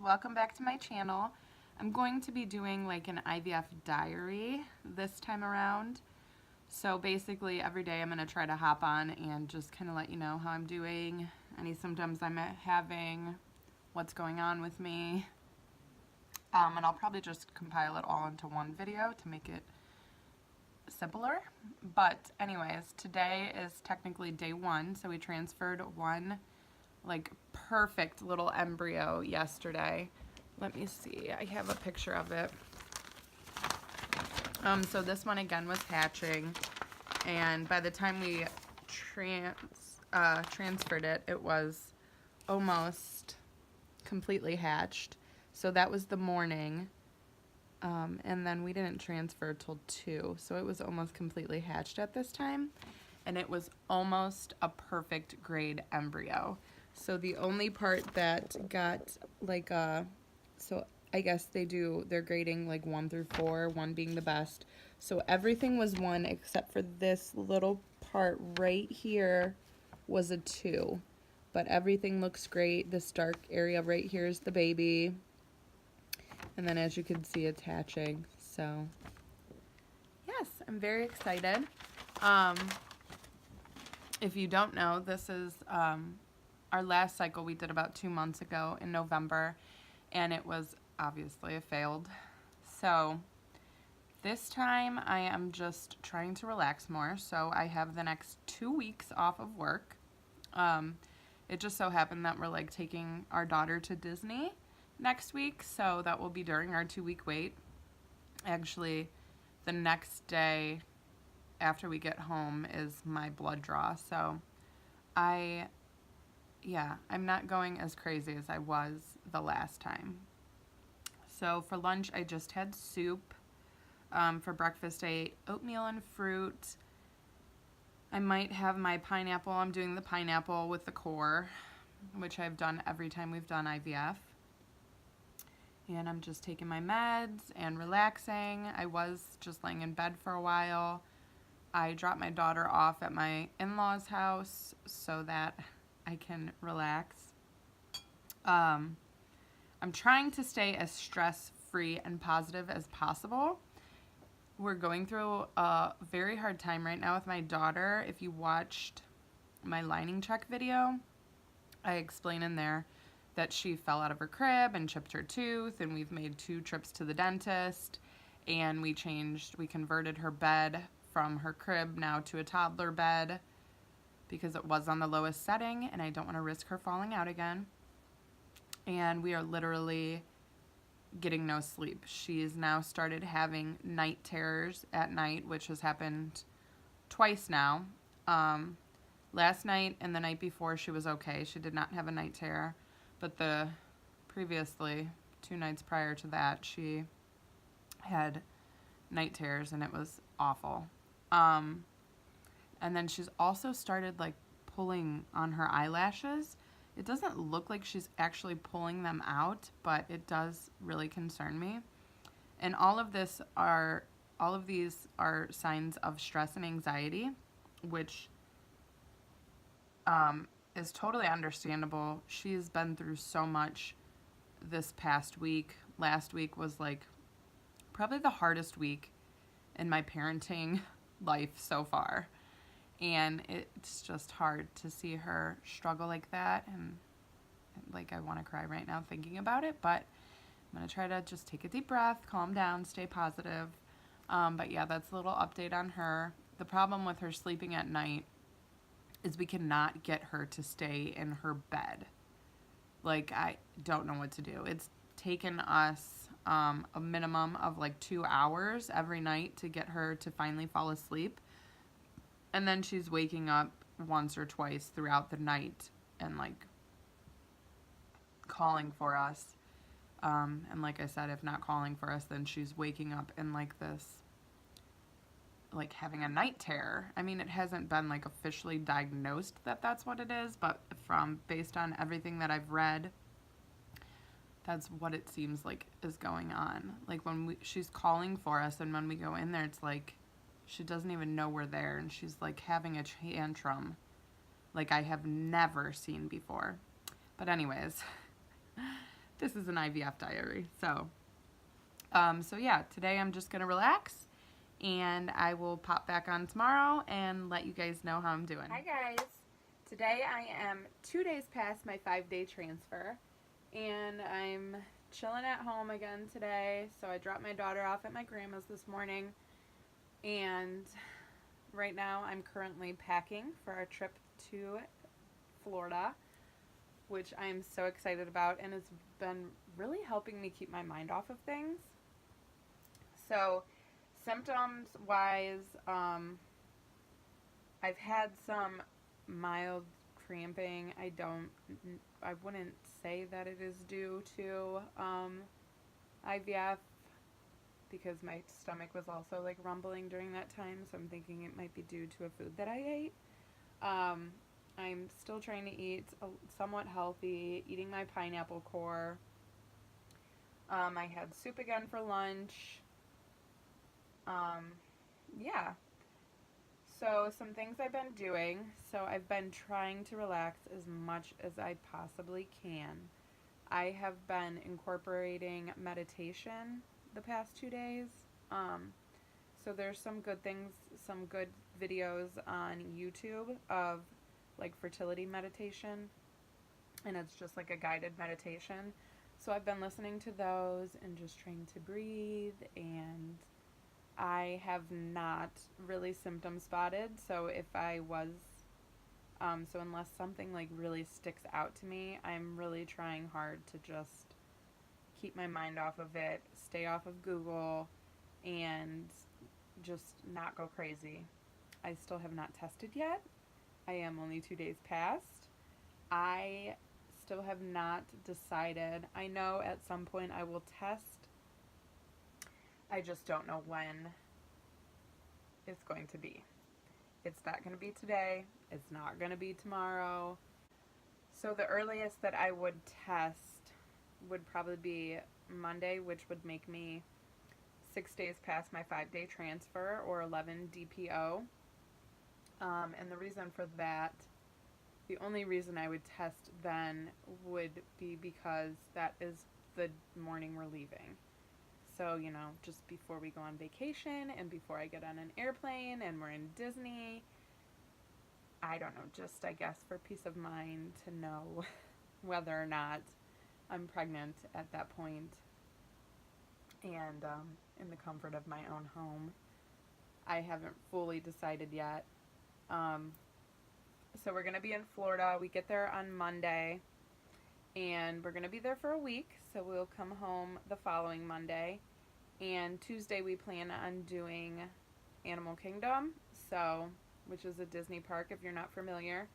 welcome back to my channel. I'm going to be doing like an IVF diary this time around. So basically every day I'm going to try to hop on and just kind of let you know how I'm doing, any symptoms I'm having, what's going on with me. And I'll probably just compile it all into one video to make it simpler. But anyways, today is technically day 1, so we transferred one like perfect little embryo yesterday. Let me see, I have a picture of it. So this one again was hatching, and by the time we transferred it, it was almost completely hatched. So that was the morning, and then we didn't transfer till 2, so it was almost completely hatched at this time, and it was almost a perfect grade embryo. So the only part that got like so I guess they're grading like 1 through 4, 1 being the best. So everything was 1 except for this little part right here was a 2. But everything looks great. This dark area right here is the baby. And then as you can see, it's hatching. So yes, I'm very excited. If you don't know, this is our last cycle we did about 2 months ago in November, and it was obviously a failed. So this time I am just trying to relax more. So I have the next 2 weeks off of work. It just so happened that we're like taking our daughter to Disney next week, so that will be during our 2-week wait. Actually, the next day after we get home is my blood draw, so I'm not going as crazy as I was the last time. So for lunch, I just had soup. For breakfast, I ate oatmeal and fruit. I might have my pineapple. I'm doing the pineapple with the core, which I've done every time we've done IVF. And I'm just taking my meds and relaxing. I was just laying in bed for a while. I dropped my daughter off at my in-laws' house so that I can relax. I'm trying to stay as stress-free and positive as possible. We're going through a very hard time right now with my daughter. If you watched my lining check video, I explain in there that she fell out of her crib and chipped her tooth, and we've made 2 trips to the dentist, and we converted her bed from her crib now to a toddler bed because it was on the lowest setting, and I don't want to risk her falling out again. And we are literally getting no sleep. She's now started having night terrors at night, which has happened twice now. Last night and the night before she was okay. She did not have a night terror, but the previously 2 nights prior to that, she had night terrors, and it was awful. And then she's also started like pulling on her eyelashes. It doesn't look like she's actually pulling them out, but it does really concern me. And all of these are signs of stress and anxiety, which is totally understandable. She's been through so much this past week. Last week was like probably the hardest week in my parenting life so far. And it's just hard to see her struggle like that, and like I want to cry right now thinking about it, but I'm going to try to just take a deep breath, calm down, stay positive. But yeah, that's a little update on her. The problem with her sleeping at night is we cannot get her to stay in her bed. Like, I don't know what to do. It's taken us a minimum of like 2 hours every night to get her to finally fall asleep. And then she's waking up once or twice throughout the night and like calling for us. And like I said, if not calling for us, then she's waking up in like this, like having a night terror. I mean, it hasn't been like officially diagnosed that that's what it is, but based on everything that I've read, that's what it seems like is going on. Like when she's calling for us, and when we go in there, it's like she doesn't even know we're there, and she's like having a tantrum like I have never seen before. But anyways, this is an IVF diary. So yeah, today I'm just gonna relax, and I will pop back on tomorrow and let you guys know how I'm doing. Hi guys, today I am 2 days past my 5-day transfer, and I'm chilling at home again today. So I dropped my daughter off at my grandma's this morning, and right now I'm currently packing for our trip to Florida, which I'm so excited about, and it's been really helping me keep my mind off of things. So symptoms wise, I've had some mild cramping. I wouldn't say that it is due to IVF, because my stomach was also like rumbling during that time, so I'm thinking it might be due to a food that I ate. I'm still trying to eat somewhat healthy, eating my pineapple core. I had soup again for lunch. Yeah. So some things I've been doing. So I've been trying to relax as much as I possibly can. I have been incorporating meditation the past 2 days. So there's some good things, some good videos on YouTube of like fertility meditation, and it's just like a guided meditation. So I've been listening to those and just trying to breathe, and I have not really symptom spotted. So if I was, so unless something like really sticks out to me, I'm really trying hard to just keep my mind off of it, stay off of Google, and just not go crazy. I still have not tested yet. I am only 2 days past. I still have not decided. I know at some point I will test. I just don't know when it's going to be. It's not going to be today. It's not going to be tomorrow. So the earliest that I would test would probably be Monday, which would make me 6 days past my 5-day transfer, or 11 DPO. And the reason for that, the only reason I would test then would be because that is the morning we're leaving. So, you know, just before we go on vacation and before I get on an airplane and we're in Disney, I don't know, just I guess for peace of mind to know whether or not I'm pregnant at that point, and in the comfort of my own home. I haven't fully decided yet. So we're going to be in Florida. We get there on Monday, and we're going to be there for a week. So we'll come home the following Monday, and Tuesday we plan on doing Animal Kingdom, so which is a Disney park if you're not familiar.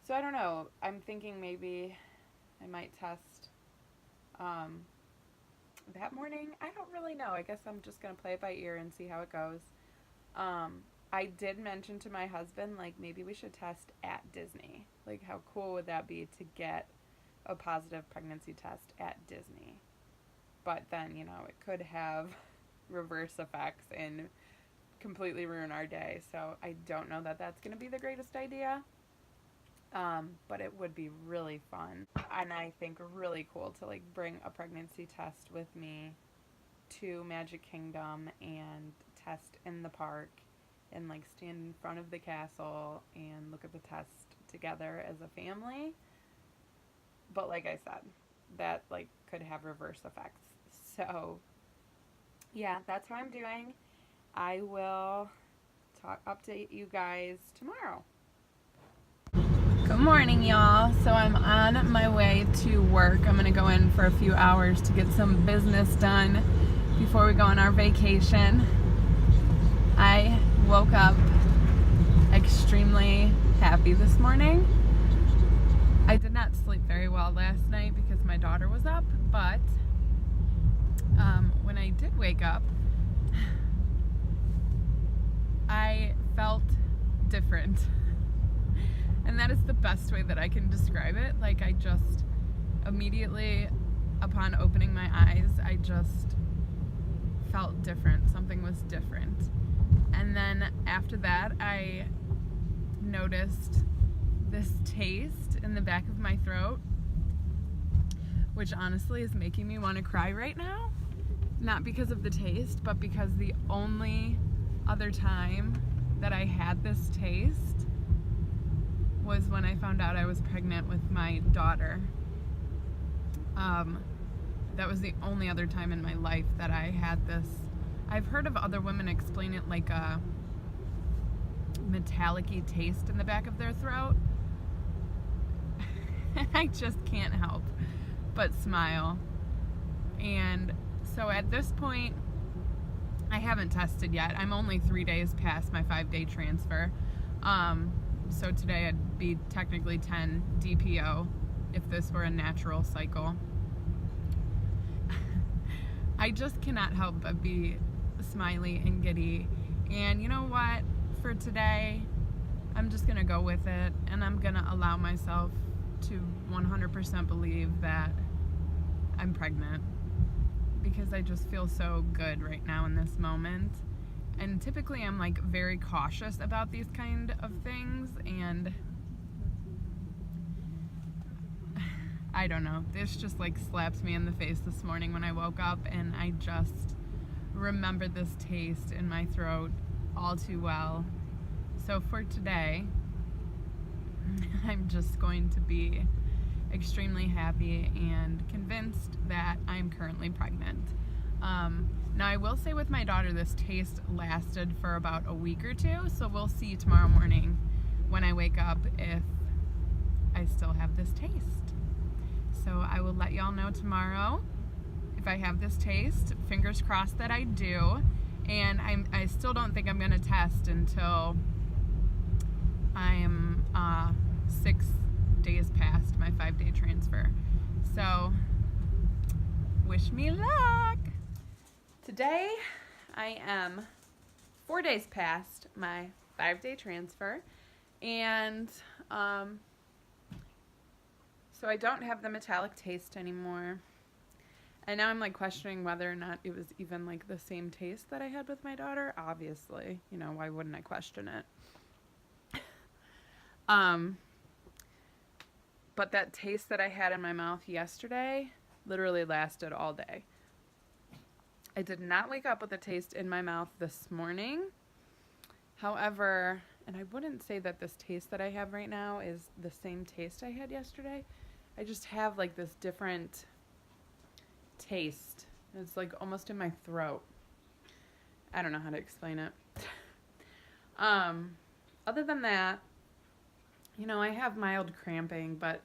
So I don't know. I'm thinking maybe I might test that morning. I don't really know. I guess I'm just going to play it by ear and see how it goes. I did mention to my husband, like, maybe we should test at Disney. Like, how cool would that be to get a positive pregnancy test at Disney? But then, you know, it could have reverse effects and completely ruin our day. So I don't know that that's going to be the greatest idea. But it would be really fun. And I think really cool to, like, bring a pregnancy test with me to Magic Kingdom and test in the park, and like stand in front of the castle and look at the test together as a family. But like I said, that like could have reverse effects. So yeah, that's what I'm doing. I will update you guys tomorrow. Good morning, y'all. So I'm on my way to work. I'm gonna go in for a few hours to get some business done before we go on our vacation. I woke up extremely happy this morning. I did not sleep very well last night because my daughter was up, but when I did wake up, I felt different. And that is the best way that I can describe it. Like, I just immediately upon opening my eyes, I just felt different. Something was different. And then after that, I noticed this taste in the back of my throat, which honestly is making me want to cry right now. Not because of the taste, but because the only other time that I had this taste was when I found out I was pregnant with my daughter. That was the only other time in my life that I had this. I've heard of other women explain it like a metallic-y taste in the back of their throat. I just can't help but smile. And so at this point, I haven't tested yet. I'm only 3 days past my 5-day transfer. So today I'd be technically 10 DPO if this were a natural cycle. I just cannot help but be smiley and giddy. And you know what? For today, I'm just gonna go with it, and I'm gonna allow myself to 100% believe that I'm pregnant, because I just feel so good right now in this moment. And typically I'm like very cautious about these kind of things, and I don't know, this just like slaps me in the face this morning when I woke up, and I just remembered this taste in my throat all too well. So for today, I'm just going to be extremely happy and convinced that I'm currently pregnant. Now I will say with my daughter, this taste lasted for about a week or two, so we'll see tomorrow morning when I wake up if I still have this taste. So I will let y'all know tomorrow if I have this taste. Fingers crossed that I do. And I still don't think I'm gonna test until I'm 6 days past my 5-day transfer. So wish me luck. Today I am 4 days past my 5-day transfer, and so I don't have the metallic taste anymore. And now I'm like questioning whether or not it was even like the same taste that I had with my daughter. Obviously, you know, why wouldn't I question it? But that taste that I had in my mouth yesterday literally lasted all day. I did not wake up with a taste in my mouth this morning. However, and I wouldn't say that this taste that I have right now is the same taste I had yesterday. I just have like this different taste. It's like almost in my throat. I don't know how to explain it. Other than that, you know, I have mild cramping, but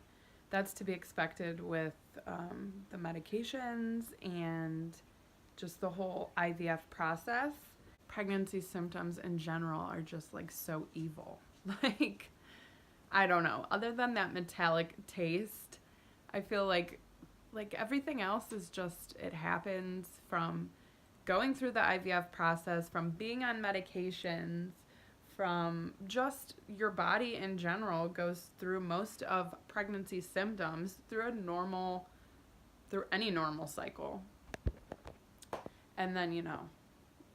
that's to be expected with the medications and just the whole IVF process. Pregnancy symptoms in general are just like so evil. Like, I don't know. Other than that metallic taste, I feel like everything else is just, it happens from going through the IVF process, from being on medications, from just your body in general goes through most of pregnancy symptoms through any normal cycle. And then, you know,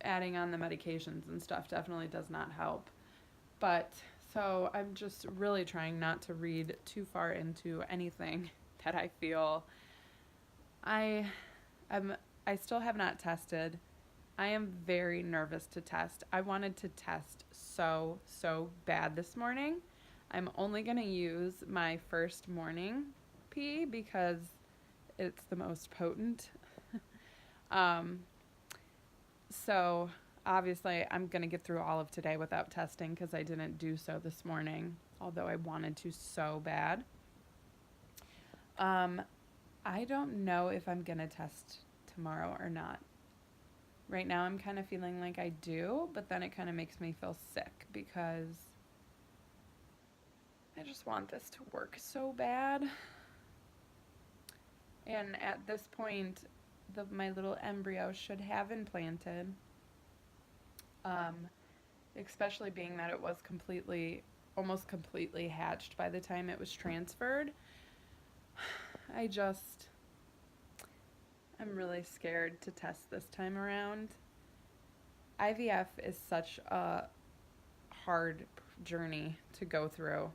adding on the medications and stuff definitely does not help. But so I'm just really trying not to read too far into anything that I feel. I still have not tested. I am very nervous to test. I wanted to test so bad this morning. I'm only going to use my first morning pee because it's the most potent. So obviously I'm going to get through all of today without testing because I didn't do so this morning, although I wanted to so bad. I don't know if I'm going to test tomorrow or not. Right now I'm kind of feeling like I do, but then it kind of makes me feel sick because I just want this to work so bad. And at this point, my little embryo should have implanted, especially being that it was almost completely hatched by the time it was transferred. I'm really scared to test this time around. IVF is such a hard journey to go through.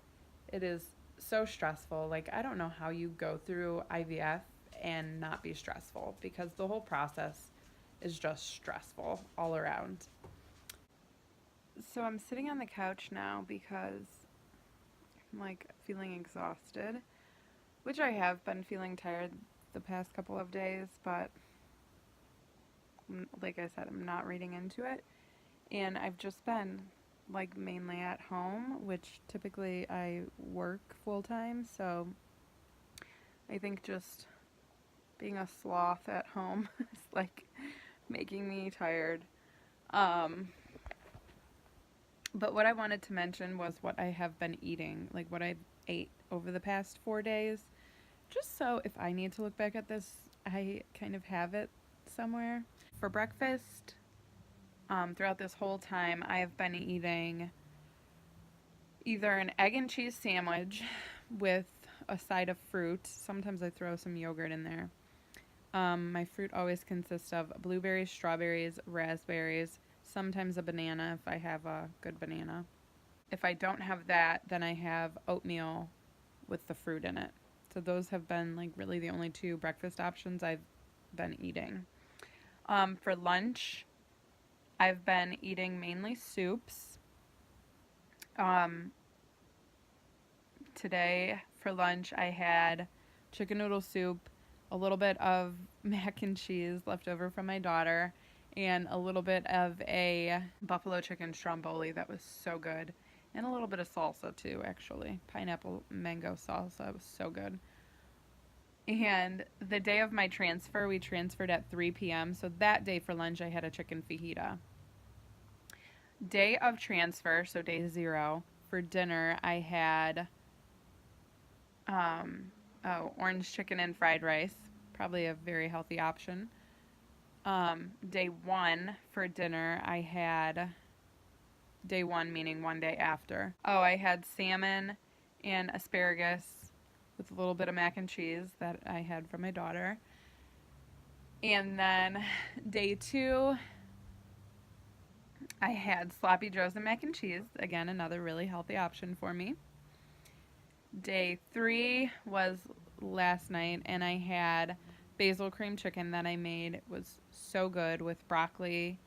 It is so stressful. Like, I don't know how you go through IVF and not be stressful, because the whole process is just stressful all around. So I'm sitting on the couch now because I'm like feeling exhausted, which I have been feeling tired the past couple of days, but like I said, I'm not reading into it. And I've just been like mainly at home, which typically I work full time, so I think just being a sloth at home is like making me tired. But what I wanted to mention was what I have been eating, like what I ate over the past 4 days, just so if I need to look back at this, I kind of have it somewhere. For breakfast, throughout this whole time, I have been eating either an egg and cheese sandwich with a side of fruit. Sometimes I throw some yogurt in there. My fruit always consists of blueberries, strawberries, raspberries, sometimes a banana if I have a good banana. If I don't have that, then I have oatmeal with the fruit in it. So those have been like really the only two breakfast options I've been eating. For lunch, I've been eating mainly soups. Today for lunch I had chicken noodle soup, a little bit of mac and cheese left over from my daughter, and a little bit of a buffalo chicken stromboli that was so good. And a little bit of salsa too, actually. Pineapple mango salsa was so good. And the day of my transfer, we transferred at 3 p.m. So that day for lunch, I had a chicken fajita. Day of transfer, so day 0, for dinner, I had orange chicken and fried rice. Probably a very healthy option. Day 1 for dinner, I had, day 1 meaning one day after. I had salmon and asparagus with a little bit of mac and cheese that I had from my daughter. And then day 2, I had sloppy joes and mac and cheese. Again, another really healthy option for me. Day 3 was last night, and I had basil cream chicken that I made. It was so good with broccoli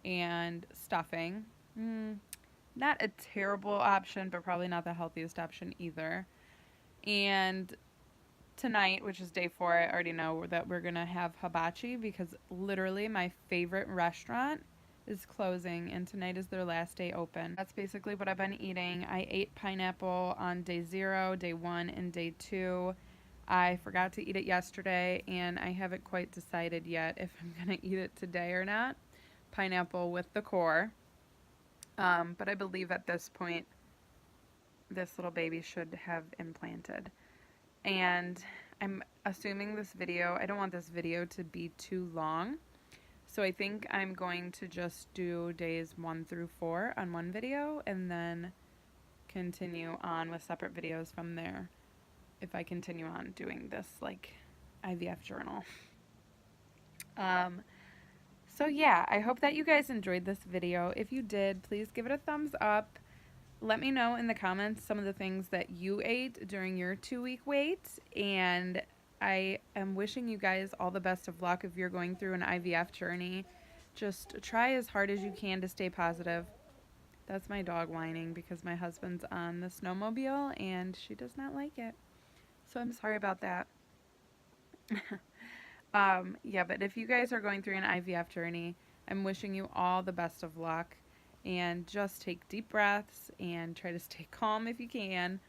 and stuffing. Not a terrible option, but probably not the healthiest option either. And tonight, which is day 4, I already know that we're going to have hibachi, because literally my favorite restaurant is closing, and tonight is their last day open. That's basically what I've been eating. I ate pineapple on day 0, day 1, and day 2. I forgot to eat it yesterday, and I haven't quite decided yet if I'm going to eat it today or not. Pineapple with the core. But I believe at this point, this little baby should have implanted. And I'm assuming this video, I don't want this video to be too long. So I think I'm going to just do days 1 through 4 on one video, and then continue on with separate videos from there if I continue on doing this like IVF journal. So yeah, I hope that you guys enjoyed this video. If you did, please give it a thumbs up. Let me know in the comments some of the things that you ate during your 2-week wait, and I am wishing you guys all the best of luck if you're going through an IVF journey. Just try as hard as you can to stay positive. That's my dog whining because my husband's on the snowmobile and she does not like it. So I'm sorry about that. Yeah, but if you guys are going through an IVF journey, I'm wishing you all the best of luck. And just take deep breaths and try to stay calm if you can.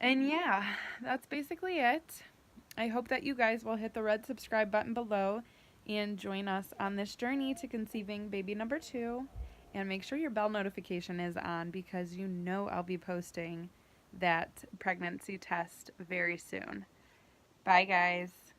And yeah, that's basically it. I hope that you guys will hit the red subscribe button below and join us on this journey to conceiving baby number 2. And make sure your bell notification is on, because you know I'll be posting that pregnancy test very soon. Bye, guys.